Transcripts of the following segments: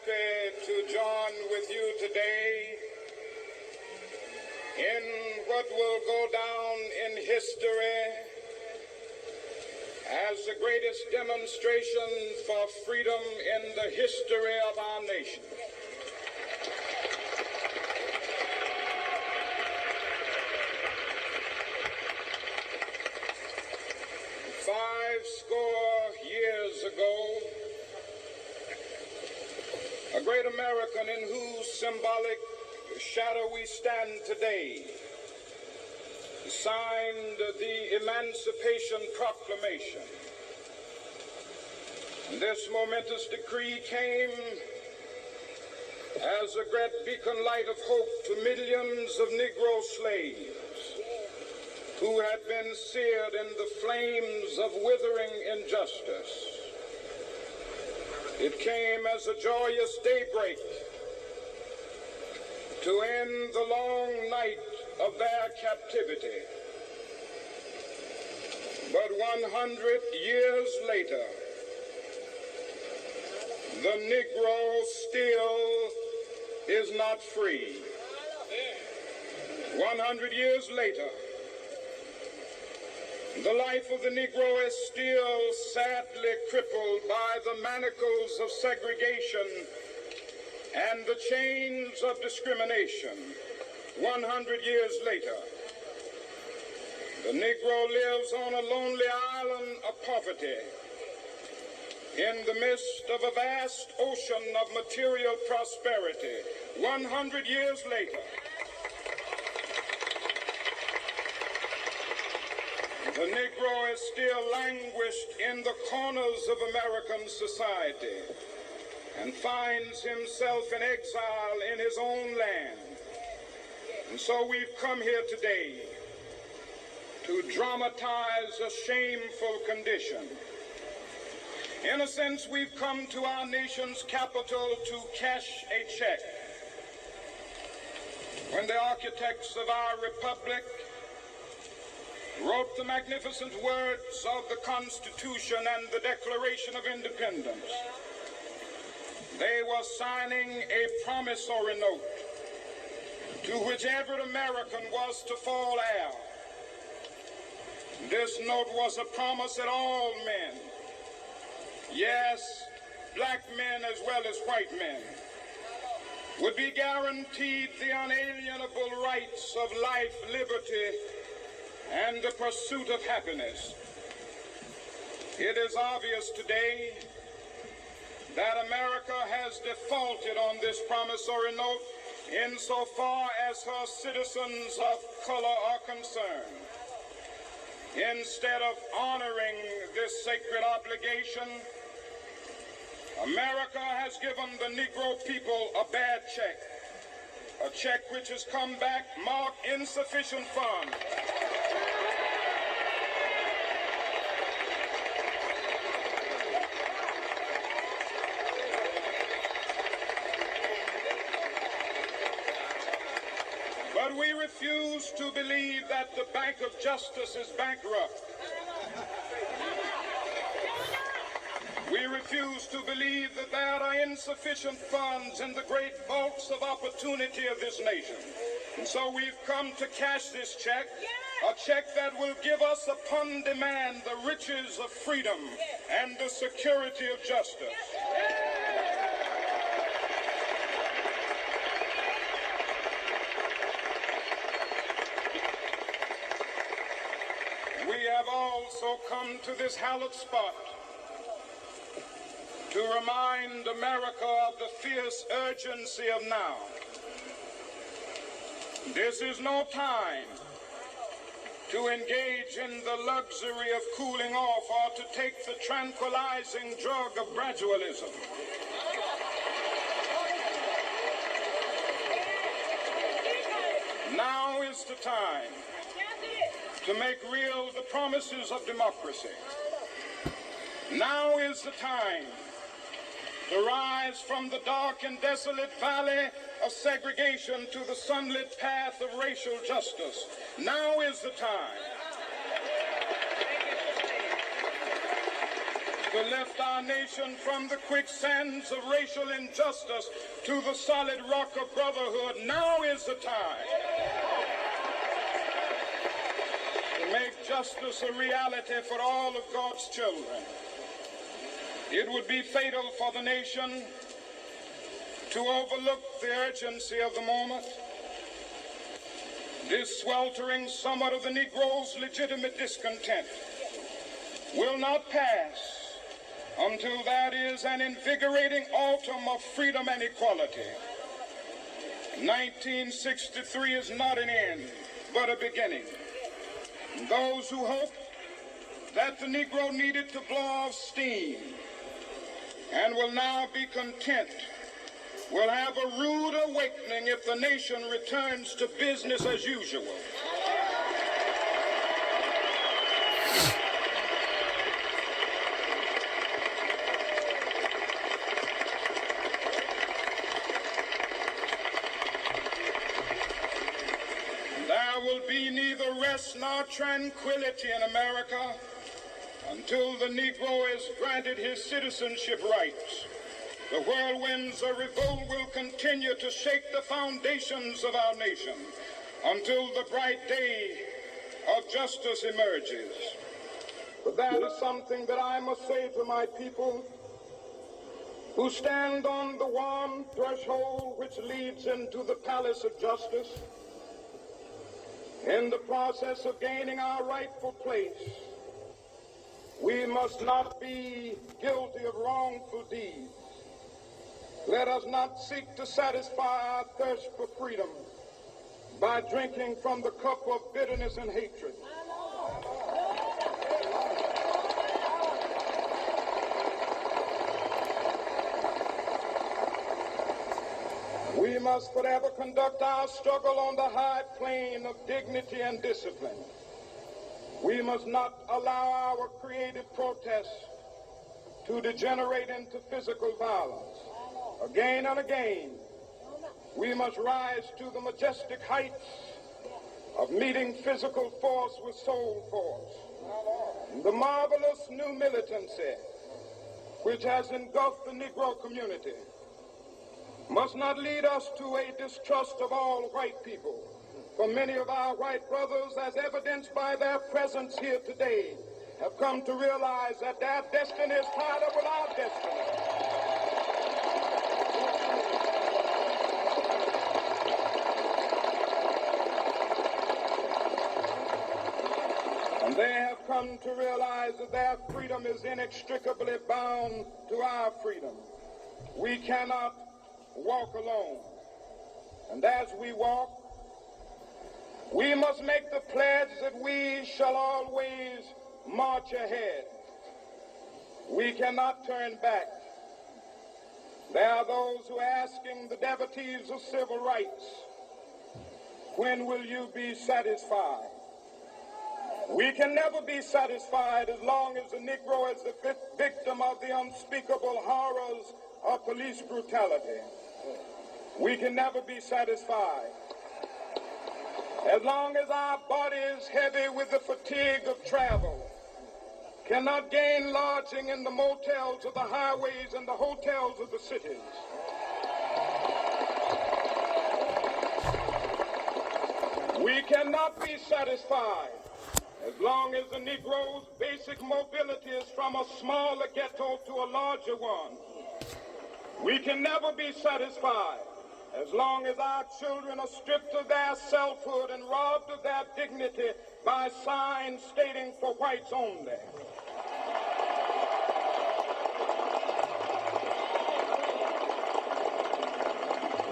happy to join with you today in what will go down in history as the greatest demonstration for freedom in the history of our nation. Years ago, a great American in whose symbolic shadow we stand today signed the Emancipation Proclamation. And this momentous decree came as a great beacon light of hope to millions of Negro slaves who had been seared in the flames of withering injustice. It came as a joyous daybreak to end the long night of their captivity. But 100 years later, the Negro still is not free. 100 years later, the life of the Negro is still sadly crippled by the manacles of segregation and the chains of discrimination. 100 years later, the Negro lives on a lonely island of poverty in the midst of a vast ocean of material prosperity. 100 years later, the Negro is still languished in the corners of American society and finds himself in exile in his own land. And so we've come here today to dramatize a shameful condition. In a sense, we've come to our nation's capital to cash a check. When the architects of our republic wrote the magnificent words of the Constitution and the Declaration of Independence, they were signing a promissory note to which every American was to fall heir. This note was a promise that all men, yes, black men as well as white men, would be guaranteed the unalienable rights of life, liberty, and the pursuit of happiness. It is obvious today that America has defaulted on this promissory note insofar as her citizens of color are concerned. Instead of honoring this sacred obligation, America has given the Negro people a bad check, a check which has come back marked insufficient funds. But we refuse to believe that the Bank of Justice is bankrupt. We refuse to believe that there are insufficient funds in the great vaults of opportunity of this nation. And so we've come to cash this check, a check that will give us upon demand the riches of freedom and the security of justice. We have also come to this hallowed spot to remind America of the fierce urgency of now. This is no time to engage in the luxury of cooling off or to take the tranquilizing drug of gradualism. Now is the time to make real the promises of democracy. Now is the time to rise from the dark and desolate valley of segregation to the sunlit path of racial justice. Now is the time. to lift our nation from the quicksands of racial injustice to the solid rock of brotherhood. Now is the time to make justice a reality for all of God's children. It would be fatal for the nation to overlook the urgency of the moment. This sweltering summer of the Negro's legitimate discontent will not pass until that is an invigorating autumn of freedom and equality. 1963 is not an end, but a beginning. Those who hope that the Negro needed to blow off steam and will now be content will have a rude awakening if the nation returns to business as usual. There will be neither rest nor tranquility in America until the Negro is granted his citizenship rights. The whirlwinds of revolt will continue to shake the foundations of our nation until the bright day of justice emerges. But that is something that I must say to my people who stand on the warm threshold which leads into the palace of justice. In the process of gaining our rightful place, we must not be guilty of wrongful deeds. Let us not seek to satisfy our thirst for freedom by drinking from the cup of bitterness and hatred. We must forever conduct our struggle on the high plane of dignity and discipline. We must not allow our creative protests to degenerate into physical violence. Again and again, we must rise to the majestic heights of meeting physical force with soul force. The marvelous new militancy which has engulfed the Negro community must not lead us to a distrust of all white people. For many of our white brothers, as evidenced by their presence here today, have come to realize that their destiny is tied up with our destiny. And they have come to realize that their freedom is inextricably bound to our freedom. We cannot walk alone. And as we walk, we must make the pledge that we shall always march ahead. We cannot turn back. There are those who are asking the devotees of civil rights, when will you be satisfied? We can never be satisfied as long as the Negro is the victim of the unspeakable horrors of police brutality. We can never be satisfied as long as our body is heavy with the fatigue of travel, cannot gain lodging in the motels of the highways and the hotels of the cities. We cannot be satisfied as long as the Negro's basic mobility is from a smaller ghetto to a larger one. We can never be satisfied as long as our children are stripped of their selfhood and robbed of their dignity by signs stating for whites only.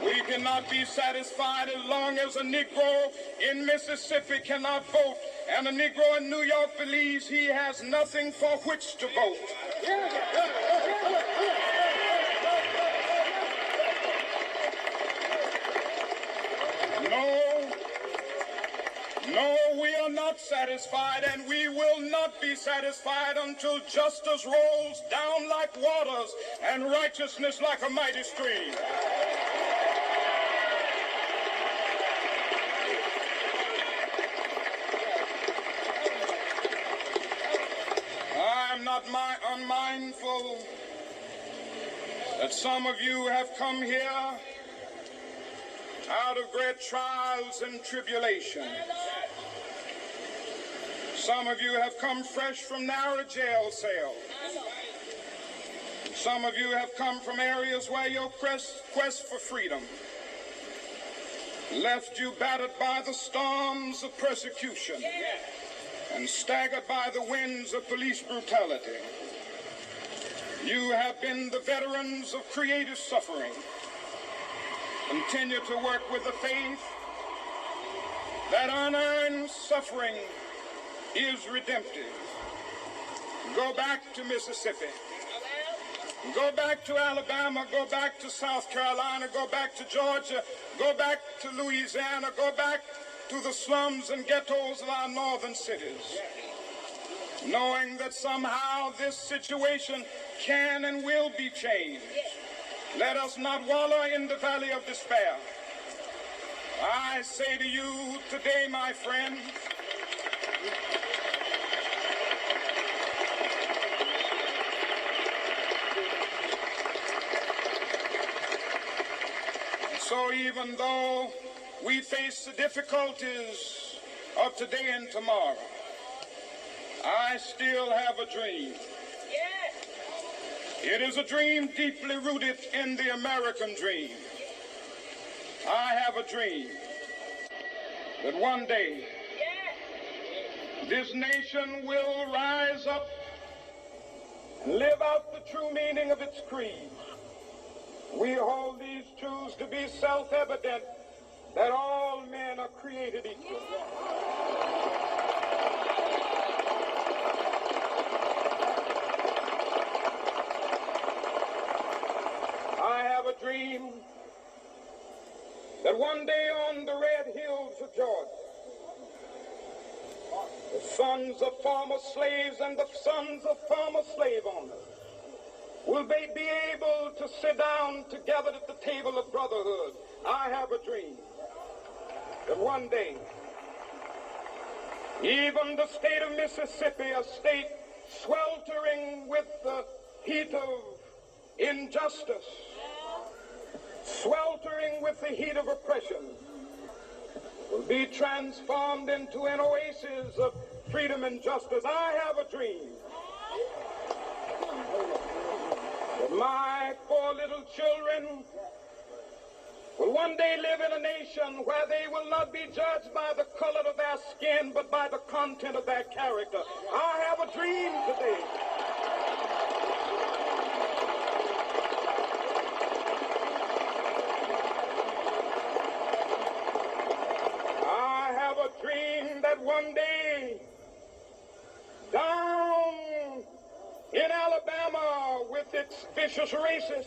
We cannot be satisfied as long as a Negro in Mississippi cannot vote and a Negro in New York believes he has nothing for which to vote. No, we are not satisfied, and we will not be satisfied until justice rolls down like waters and righteousness like a mighty stream. I'm not unmindful that some of you have come here out of great trials and tribulations. Some of you have come fresh from narrow jail cells. Some of you have come from areas where your quest for freedom left you battered by the storms of persecution and staggered by the winds of police brutality. You have been the veterans of creative suffering. Continue to work with the faith that unearned suffering is redemptive. Go back to Mississippi. Go back to Alabama. Go back to South Carolina. Go back to Georgia. Go back to Louisiana. Go back to the slums and ghettos of our northern cities, knowing that somehow this situation can and will be changed. Let us not wallow in the valley of despair. I say to you today, my friends, so even though we face the difficulties of today and tomorrow, I still have a dream. It is a dream deeply rooted in the American dream. I have a dream that one day this nation will rise up and live out the true meaning of its creed. We hold these truths to be self-evident, that all men are created equal. I have a dream that one day on the red hills of Georgia, the sons of former slaves and the sons of former slave owners will they be able to sit down together at the table of brotherhood. I have a dream that one day, even the state of Mississippi, a state sweltering with the heat of injustice, sweltering with the heat of oppression, will be transformed into an oasis of freedom and justice. I have a dream that my 4 little children will one day live in a nation where they will not be judged by the color of their skin, but by the content of their character. I have a dream today that one day down in Alabama, with its vicious racists,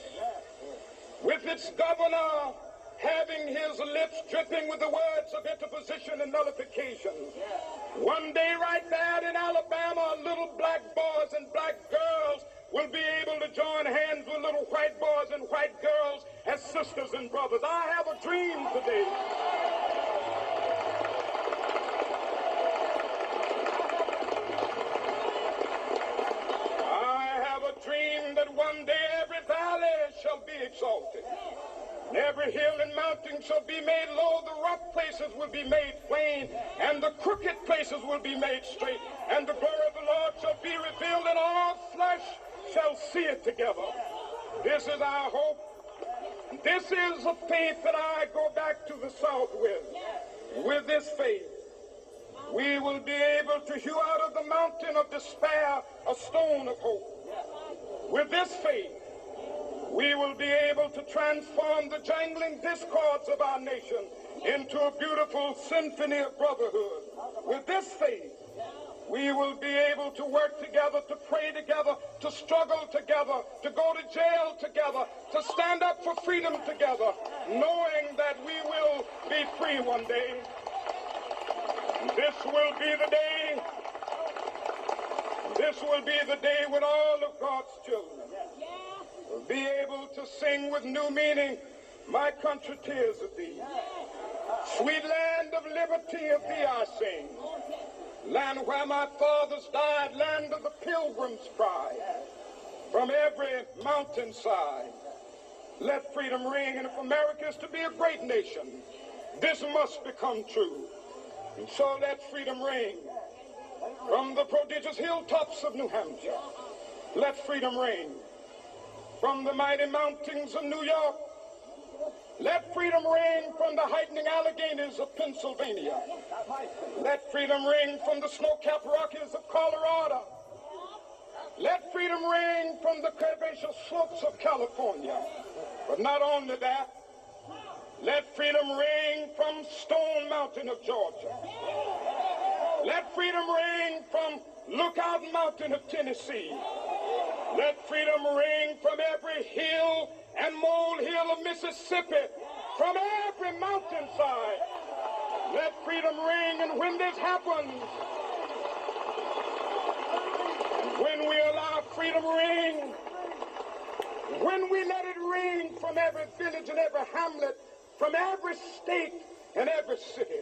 with its governor having his lips dripping with the words of interposition and nullification, one day right there in Alabama, little black boys and black girls will be able to join hands with little white boys and white girls as sisters and brothers. I have a dream today that one day every valley shall be exalted, and every hill and mountain shall be made low, the rough places will be made plain, and the crooked places will be made straight, and the glory of the Lord shall be revealed, and all flesh shall see it together. This is our hope. This is a faith that I go back to the South with. With this faith, we will be able to hew out of the mountain of despair a stone of hope. With this faith, we will be able to transform the jangling discords of our nation into a beautiful symphony of brotherhood. With this faith, we will be able to work together, to pray together, to struggle together, to go to jail together, to stand up for freedom together, knowing that we will be free one day. This will be the day. This will be the day when all of God's children will be able to sing with new meaning, "My country, tears of thee. Sweet land of liberty, of thee I sing. land where my fathers died, land of the pilgrim's pride. From every mountainside, let freedom ring. And if America is to be a great nation, this must become true. And so let freedom ring. From the prodigious hilltops of New Hampshire, let freedom ring. From the mighty mountains of New York, let freedom ring. From the heightening Alleghenies of Pennsylvania, let freedom ring. From the snow-capped Rockies of Colorado, let freedom ring. From the curvaceous slopes of California. But not only that, let freedom ring from Stone Mountain of Georgia. Let freedom ring from Lookout Mountain of Tennessee. Let freedom ring from every hill and molehill of Mississippi, from every mountainside. Let freedom ring. And when this happens, when we allow freedom ring, when we let it ring from every village and every hamlet, from every state and every city,